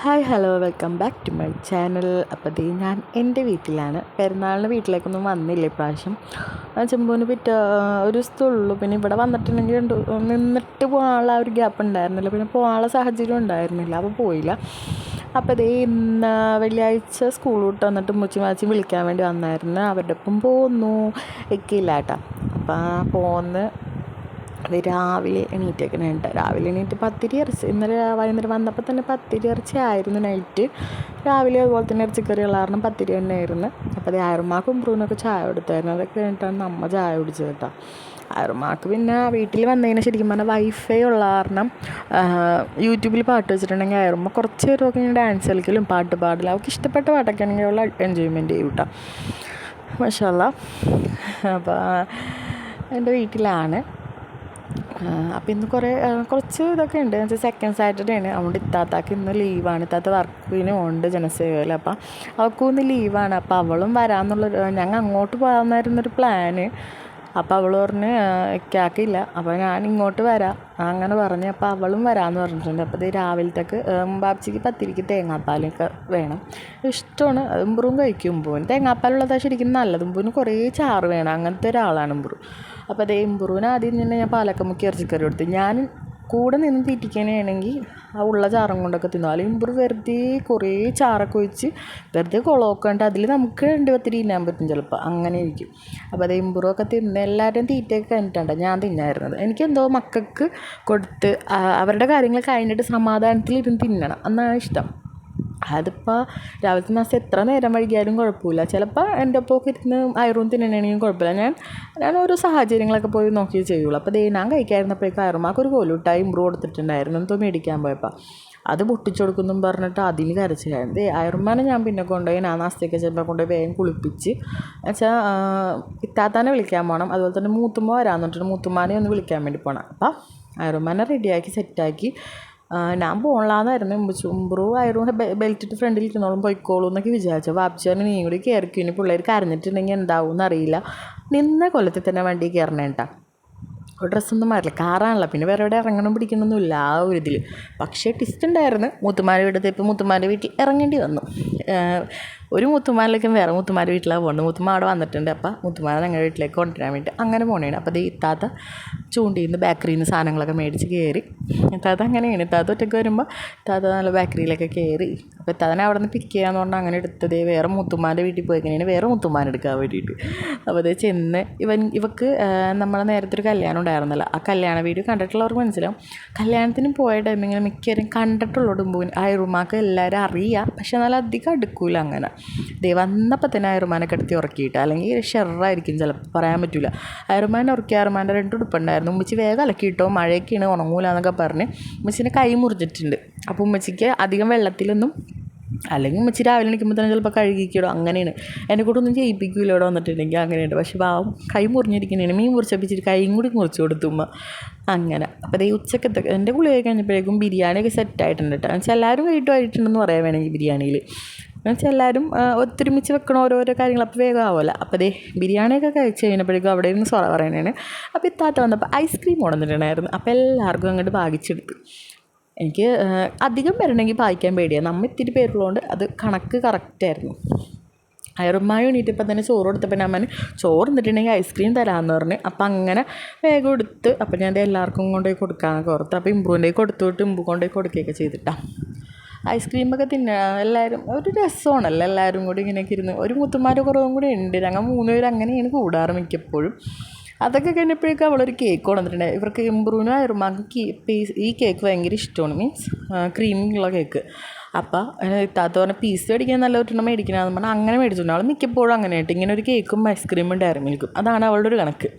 Hi hello welcome back to my channel. അപ്പോൾ ഞാൻ എൻ്റെ വീട്ടിലാണ്. പെരുന്നാളിന് വീട്ടിലേക്കൊന്നും വന്നില്ല ഇപ്രാവശ്യം. ചെമ്പൂന് ഒരു ദിവസത്തുള്ളൂ. പിന്നെ ഇവിടെ വന്നിട്ടുണ്ടെങ്കിൽ നിന്നിട്ട് പോകാനുള്ള ഒരു ഗ്യാപ്പ് ഉണ്ടായിരുന്നില്ല, പിന്നെ പോകാനുള്ള സാഹചര്യം ഉണ്ടായിരുന്നില്ല, അപ്പോൾ പോയില്ല. അപ്പോൾ ഇന്ന് വെള്ളിയാഴ്ച സ്കൂൾ വിട്ട് വന്നിട്ട് മുച്ചിമാച്ചി വിളിക്കാൻ വേണ്ടി വന്നായിരുന്നു. അവരുടെ ഒപ്പം പോന്നു എക്കില്ല കേട്ടോ. അപ്പോൾ പോന്ന് അത് രാവിലെ എണീറ്റേക്കണുണ്ട്. രാവിലെ എണീറ്റ് പത്തിരി ഇറച്ചി, ഇന്നലെ വൈകുന്നേരം വന്നപ്പോൾ തന്നെ പത്തിരി ഇറച്ചി ആയിരുന്നു നൈറ്റ്. രാവിലെ അതുപോലെ തന്നെ ഇറച്ചിക്കറിയുള്ള കാരണം പത്തിരി തന്നെ ആയിരുന്നു. അപ്പോൾ അത് ആയിരമാക്കും ഇമ്പ്രൂവിനൊക്കെ ചായ കൊടുത്തായിരുന്നു. അതൊക്കെ കഴിഞ്ഞിട്ടാണ് നമ്മൾ ചായ കുടിച്ചത് കേട്ടോ. ആയിരമാക്ക് പിന്നെ വീട്ടിൽ വന്നതിന് ശരിക്കും പറഞ്ഞാൽ വൈഫൈ ഉള്ള കാരണം യൂട്യൂബിൽ പാട്ട് വെച്ചിട്ടുണ്ടെങ്കിൽ ആയിരമ്മ കുറച്ച് പേരൊക്കെ ഇങ്ങനെ ഡാൻസ് കളിക്കലും പാട്ട് പാടലും അവർക്ക് ഇഷ്ടപ്പെട്ട പാട്ടൊക്കെ ആണെങ്കിൽ അവൾ എൻജോയ്മെൻറ്റ് ചെയ്യും കേട്ടോ. മാഷാ അല്ലാഹ്. അപ്പോൾ എൻ്റെ വീട്ടിലാണ്. അപ്പോൾ ഇന്ന് കുറച്ച് ഇതൊക്കെ ഉണ്ട്. എന്ന് വെച്ചാൽ സെക്കൻഡ് സാറ്റർഡേ ആണ്. അതുകൊണ്ട് ഇത്താത്താക്ക് ഇന്ന് ലീവാണ്. ഇത്താത്ത വർക്കിന് ഉണ്ട് ജനസേവയിൽ. അപ്പം അവൾക്കും ഇന്ന് ലീവാണ്. അപ്പോൾ അവളും ഞങ്ങൾ അങ്ങോട്ട് പോകാമെന്നായിരുന്നൊരു പ്ലാന്. അപ്പോൾ അവൾ പറഞ്ഞ് ഇക്കാക്കില്ല, അപ്പോൾ ഞാൻ ഇങ്ങോട്ട് വരാം അങ്ങനെ പറഞ്ഞ്. അപ്പോൾ അവളും വരാമെന്ന് പറഞ്ഞിട്ടുണ്ട്. അപ്പോൾ രാവിലത്തേക്ക് ബാബ്ച്ചിക്ക് പത്തിരിക്ക് തേങ്ങാപ്പാലൊക്കെ വേണം, ഇഷ്ടമാണ്. ഇമ്പ്രൂവും കഴിക്കും. ഇമ്പൂവിന് തേങ്ങാപ്പാലുള്ളതാണ് ശരിക്കും നല്ലത്. ഇമ്പൂവിന് കുറേ ചാറ് വേണം, അങ്ങനത്തെ ഒരാളാണ് ഇമ്പ്രൂ. അപ്പോൾ ഇമ്പ്രൂവിന് ആദ്യം തന്നെ ഞാൻ പാലക്ക മുക്കി ഇറച്ചിക്കറി കൊടുത്തു. ഞാൻ കൂടെ നിന്ന് തീറ്റിക്കാനാണെങ്കിൽ ആ ഉള്ള ചാറും കൊണ്ടൊക്കെ തിന്നു. അല്ലെങ്കിൽ ഇമ്പ്രൂ വെറുതെ കുറേ ചാറൊക്കെ ഒഴിച്ച് വെറുതെ കുളമൊക്കെ അതിൽ നമുക്ക് 2 പത്തിരി തിന്നാൻ പറ്റും ചിലപ്പോൾ, അങ്ങനെ ഇരിക്കും. അപ്പോൾ ഇമ്പ്രൂ ഒക്കെ തിന്ന് എല്ലാവരും തീറ്റയൊക്കെ കഴിഞ്ഞിട്ടുണ്ട് ഞാൻ തിന്നായിരുന്നത്. എനിക്കെന്തോ മക്കൾക്ക് കൊടുത്ത് അവരുടെ കാര്യങ്ങൾ കഴിഞ്ഞിട്ട് സമാധാനത്തിലിരുന്ന് തിന്നണം എന്നാണ് ഇഷ്ടം. അതിപ്പോൾ രാവിലത്തെ നാസ്ത എത്ര നേരം വൈകിയാലും കുഴപ്പമില്ല. ചിലപ്പോൾ എൻ്റെ ഒപ്പമൊക്കെ ഇരുന്ന് അയറും തിന്നണമെങ്കിൽ കുഴപ്പമില്ല. ഞാൻ ഓരോ സാഹചര്യങ്ങളൊക്കെ പോയി നോക്കി ചെയ്യുള്ളൂ. അപ്പോൾ ഞാൻ കഴിക്കാതിരുന്നപ്പോഴേക്കും അയറുമാക്കൊരു കോലുട്ടായി ഇമ്പ്രൂ കൊടുത്തിട്ടുണ്ടായിരുന്നു എന്തോ മേടിക്കാൻ പോയപ്പോൾ. അത് പൊട്ടിച്ചു കൊടുക്കുന്നും പറഞ്ഞിട്ട് അതിന് കരച്ചിലായിരുന്നു. അയറുമാനെ ഞാൻ പിന്നെ കൊണ്ടുപോയി ഞാൻ നാസ്തയൊക്കെ ചെയ്യുമ്പോൾ കൊണ്ടുപോയി വേഗം കുളിപ്പിച്ച് വെച്ചാൽ ഇത്താത്താനെ വിളിക്കാൻ പോകണം. അതുപോലെ തന്നെ മൂത്തുമ്മ വരാമെന്ന് പറഞ്ഞിട്ട് മൂത്തുമ്മാനെ ഒന്ന് വിളിക്കാൻ വേണ്ടി പോകണം. അപ്പം അയറുമാനെ റെഡിയാക്കി സെറ്റാക്കി ഞാൻ പോകലാന്നായിരുന്നു. ഇമ്പ്രൂ ആയിരുന്നു ബെൽറ്റിട്ട് ഫ്രണ്ടിൽ ഇരുന്നോളും പൊയ്ക്കോളൂ എന്നൊക്കെ വിചാരിച്ചു. വാപ്പിച്ചാണ് നീ കൂടി കയറിക്കും, ഇനി പിള്ളേർ കരഞ്ഞിട്ടുണ്ടെങ്കിൽ എന്താവും എന്നറിയില്ല. നിന്ന കൊല്ലത്തിൽ തന്നെ വണ്ടി കയറണേട്ടാ. ഡ്രസ്സൊന്നും മാറില്ല, കാറാണല്ലോ, പിന്നെ വേറെ എവിടെ ഇറങ്ങണം പിടിക്കണമെന്നില്ല ആ ഒരു ഇതിൽ. പക്ഷേ ടിസ്റ്റ് ഉണ്ടായിരുന്നു. മുത്തുമാരുടെ വീട്ടിൽ ഇപ്പോൾ മുത്തുമാരുടെ വീട്ടിൽ ഇറങ്ങേണ്ടി വന്നു. ഒരു മുത്തുമാരിലേക്കും വേറെ മുത്തുമാരുടെ വീട്ടിലാണ് പോകുന്നത്. മുത്തുമ്മ അവിടെ വന്നിട്ടുണ്ട്. അപ്പോൾ മുത്തുമാരെ ഞങ്ങളുടെ വീട്ടിലേക്ക് കൊണ്ടുവരാൻ വേണ്ടി അങ്ങനെ പോകണേണ്. അപ്പോൾ ഇത്താത്ത ചൂണ്ടിയിൽ നിന്ന് ബേക്കറിയിൽ നിന്ന് സാധനങ്ങളൊക്കെ മേടിച്ച് കയറി. ഇത്താത്ത അങ്ങനെയാണ്. ഇത്താത്ത ഒറ്റയ്ക്ക് വരുമ്പോൾ ഇത്താത്ത നല്ല ബേക്കറിയിലൊക്കെ കയറി. അപ്പോൾ ഇത്താത്തനെ അവിടെ നിന്ന് പിക്ക് ചെയ്യാന്ന് പറഞ്ഞാൽ അങ്ങനെ എടുത്തത് വേറെ മുത്തുമാരുടെ വീട്ടിൽ പോയി കഴിഞ്ഞാൽ വേറെ മുത്തുമാനെ എടുക്കാൻ വേണ്ടിയിട്ട്. അപ്പോൾ ചെന്ന് ഇവക്ക് നമ്മളെ നേരത്തെ ഒരു കല്യാണം ഉണ്ടായിരുന്നല്ലോ, ആ കല്യാണ വീഡിയോ കണ്ടിട്ടുള്ളവർക്ക് മനസ്സിലാവും. കല്യാണത്തിന് പോയ ടൈമിങ്ങനെ മിക്കവരും കണ്ടിട്ടുള്ളൂ. അയറുമാക്ക് എല്ലാവരും അറിയാം, പക്ഷെ എന്നാലും അധികം അടുക്കൂല. അങ്ങനെ വന്നപ്പോൾ തന്നെ അയറുമാനെ കിടത്തി ഉറക്കിയിട്ട്, അല്ലെങ്കിൽ ഷെറായിരിക്കും ചിലപ്പോൾ, പറയാൻ പറ്റില്ല. അയറുമാനെ ഉറക്കി അയറുമാൻ്റെ 2 ഉടുപ്പുണ്ടായിരുന്നു. ഉമ്മച്ചി വേഗം അലക്കിയിട്ടോ, മഴയൊക്കെയാണ് ഉണങ്ങൂല എന്നൊക്കെ പറഞ്ഞ് ഉമ്മച്ചിൻ്റെ കൈ മുറിച്ചിട്ടുണ്ട്. അപ്പോൾ ഉമ്മച്ചിക്ക് അധികം വെള്ളത്തിലൊന്നും, അല്ലെങ്കിൽ ഉമ്മച്ചി രാവിലെ എണീക്കുമ്പോൾ തന്നെ ചിലപ്പോൾ കഴുകിക്കിടും. അങ്ങനെയാണ്. എന്നെ കൂടെ ഒന്നും ചെയ്യിപ്പിക്കില്ല ഇവിടെ വന്നിട്ടുണ്ടെങ്കിൽ, അങ്ങനെയുണ്ട്. പക്ഷേ പാവം കൈ മുറിഞ്ഞിരിക്കുന്നതാണ്. മീൻ മുറിച്ചപ്പിച്ചിട്ട് കൈയും കൂടി മുറിച്ച് കൊടുത്തു ഉമ്മ. അങ്ങനെ അപ്പോൾ ഉച്ചക്കത്തെ എൻ്റെ കുളിയൊക്കെ കഴിഞ്ഞപ്പോഴേക്കും ബിരിയാണിയൊക്കെ സെറ്റായിട്ടുണ്ട് കേട്ടോ. എന്നുവെച്ചാൽ എല്ലാവരും വീട്ടുമായിട്ടുണ്ടെന്ന് പറയാൻ വേണമെങ്കിൽ ബിരിയാണിയിൽ എന്നുവെച്ചാൽ എല്ലാവരും ഒത്തൊരുമിച്ച് വെക്കണം ഓരോരോ കാര്യങ്ങൾ, അപ്പോൾ വേഗം ആവുമല്ലോ. അപ്പോൾ ബിരിയാണിയൊക്കെ കഴിച്ച് കഴിഞ്ഞപ്പോഴേക്കും അവിടെ ഇരുന്ന് സൊറ പറയണേന്. അപ്പോൾ ഇത്താത്ത വന്നപ്പോൾ ഐസ്ക്രീം കൊണ്ടുവന്നിട്ടുണ്ടായിരുന്നു. അപ്പോൾ എല്ലാവർക്കും അങ്ങോട്ട് ഭാഗിച്ചെടുത്ത്. എനിക്ക് അധികം വരണമെങ്കിൽ പായിക്കാൻ പേടിയാണ്. നമ്മൾ ഇത്തിരി പേരുള്ളതുകൊണ്ട് അത് കണക്ക് കറക്റ്റായിരുന്നു. അയറുമായി എണീറ്റപ്പോൾ തന്നെ ചോറ് കൊടുത്തപ്പോൾ ഞാൻ ചോറ് തിന്നിട്ടുണ്ടെങ്കിൽ ഐസ്ക്രീം തരാമെന്ന് പറഞ്ഞ്. അപ്പം അങ്ങനെ വേഗം എടുത്ത് അപ്പോൾ ഞാൻ എല്ലാവർക്കും കൊണ്ടുപോയി കൊടുക്കാമെന്നൊക്കെ ഓർത്ത്. അപ്പോൾ ഇമ്പ്രൂവിൻ്റെ കൊടുത്തുവിട്ട് ഇമ്പു കൊണ്ടുപോയി കൊടുക്കുകയൊക്കെ ചെയ്തിട്ടാണ്. ഐസ്ക്രീമൊക്കെ എല്ലാവരും ഒരു രസമാണല്ലോ, എല്ലാവരും കൂടി ഇങ്ങനെയൊക്കെ ഇരുന്ന്. ഒരു മുത്തുമാരുടെ കുറവും കൂടി ഉണ്ട്. ഞങ്ങൾ 3 പേര് അങ്ങനെയാണ് കൂടാറ് മിക്കപ്പോഴും. അതൊക്കെ കഴിഞ്ഞപ്പോഴേക്കും അവളൊരു കേക്ക് കൊണ്ടുവന്നിട്ടുണ്ട്. ഇവർക്ക് ഇമ്പ്രൂവിനും അയറുമാക്ക് ഈ കേക്ക് ഭയങ്കര ഇഷ്ടമാണ്, മീൻസ് ക്രീമുള്ള കേക്ക്. അപ്പോൾ ഇത്താത്ത പറഞ്ഞ പീസ് മേടിക്കാൻ നല്ല ഒരെണ്ണം മേടിക്കണമെന്ന് പറഞ്ഞാൽ അങ്ങനെ മേടിച്ചിട്ടുണ്ട്. അവൾ മിക്കപ്പോഴും അങ്ങനെയായിട്ട് ഇങ്ങനെ ഒരു കേക്കും ഐസ്ക്രീമും ഡയറി മിൽക്കും, അതാണ് അവളുടെ ഒരു കണക്ക്.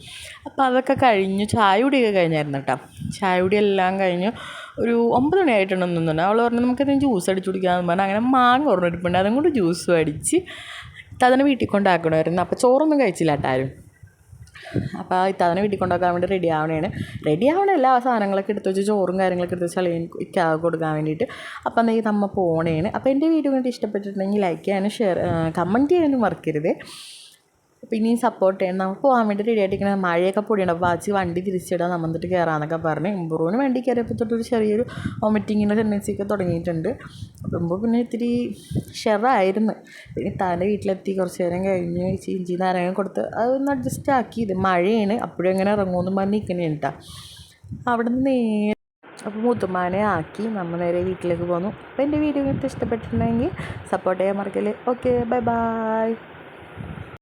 അപ്പോൾ അതൊക്കെ കഴിഞ്ഞു. ചായ കുടിയൊക്കെ കഴിഞ്ഞായിരുന്നു കേട്ടോ. ചായ കുടി എല്ലാം കഴിഞ്ഞു. ഒരു 9 മണിയായിട്ടുണ്ടെന്ന് തോന്നുന്നു. അവൾ പറഞ്ഞു നമുക്കതിന് ജ്യൂസ് അടിച്ചു കുടിക്കാമെന്ന് പറഞ്ഞാൽ അങ്ങനെ മാങ്ങ ഓർമ്മയിരിപ്പുണ്ട്. അതും കൊണ്ട് ജ്യൂസും അടിച്ച് ഇത്താത്തനെ വീട്ടിൽ കൊണ്ടാക്കണമായിരുന്നു. അപ്പോൾ ചോറൊന്നും കഴിച്ചില്ല കേട്ടോ ആരും. അപ്പോൾ ഇത്താത്തനെ വീട്ടിൽ കൊണ്ടുപോകാൻ വേണ്ടി റെഡി ആവണമല്ല, ആ സാധനങ്ങളൊക്കെ എടുത്ത് വെച്ച് ചോറും കാര്യങ്ങളൊക്കെ എടുത്ത് വെച്ച് അളിയൻ കൊടുക്കാൻ വേണ്ടിയിട്ട്. അപ്പം നമ്മൾ പോണേണ്. അപ്പോൾ എൻ്റെ വീഡിയോ കണ്ട് ഇഷ്ടപ്പെട്ടിട്ടുണ്ടെങ്കിൽ ലൈക്ക് ചെയ്യാനും കമൻറ്റ് ചെയ്യാനും മറക്കരുത്. പിന്നെയും സപ്പോർട്ട് ചെയ്യണം. നമ്മൾ പോകാൻ വേണ്ടി റെഡി ആയിട്ടിരിക്കണം. മഴയൊക്കെ പൊടിയുണ്ട്. അപ്പോൾ വാച്ച് വണ്ടി തിരിച്ചിടാൻ നമ്മൾ എന്നിട്ട് കയറാമെന്നൊക്കെ പറഞ്ഞ് എംബ്രൂവിന് വേണ്ടി കയറിയപ്പോൾ തൊട്ടൊരു ചെറിയൊരു വോമിറ്റിങ്ങിൻ്റെ ടെൻഡൻസിയൊക്കെ തുടങ്ങിയിട്ടുണ്ട്. അപ്പോൾ പിന്നെ ഇത്തിരി ഷെറായിരുന്നു. പിന്നെ താൻ്റെ വീട്ടിലെത്തി കുറച്ച് നേരം കഴിഞ്ഞ് ഇഞ്ചി നാരങ്ങ കൊടുത്ത് അതൊന്ന് അഡ്ജസ്റ്റ് ആക്കി. ഇത് മഴയാണ്, അപ്പോഴും എങ്ങനെ ഇറങ്ങുമെന്ന് പറഞ്ഞ് നിൽക്കണേ കേട്ടോ. അവിടെ നിന്ന് നേരെ അപ്പോൾ മുത്തുമ്മാനെ ആക്കി നമ്മൾ നേരെ വീട്ടിലേക്ക് പോന്നു. അപ്പോൾ എൻ്റെ വീഡിയോ ഇഷ്ടപ്പെട്ടിട്ടുണ്ടെങ്കിൽ സപ്പോർട്ട് ചെയ്യാൻ മറക്കല്ലേ. Okay, bye bye.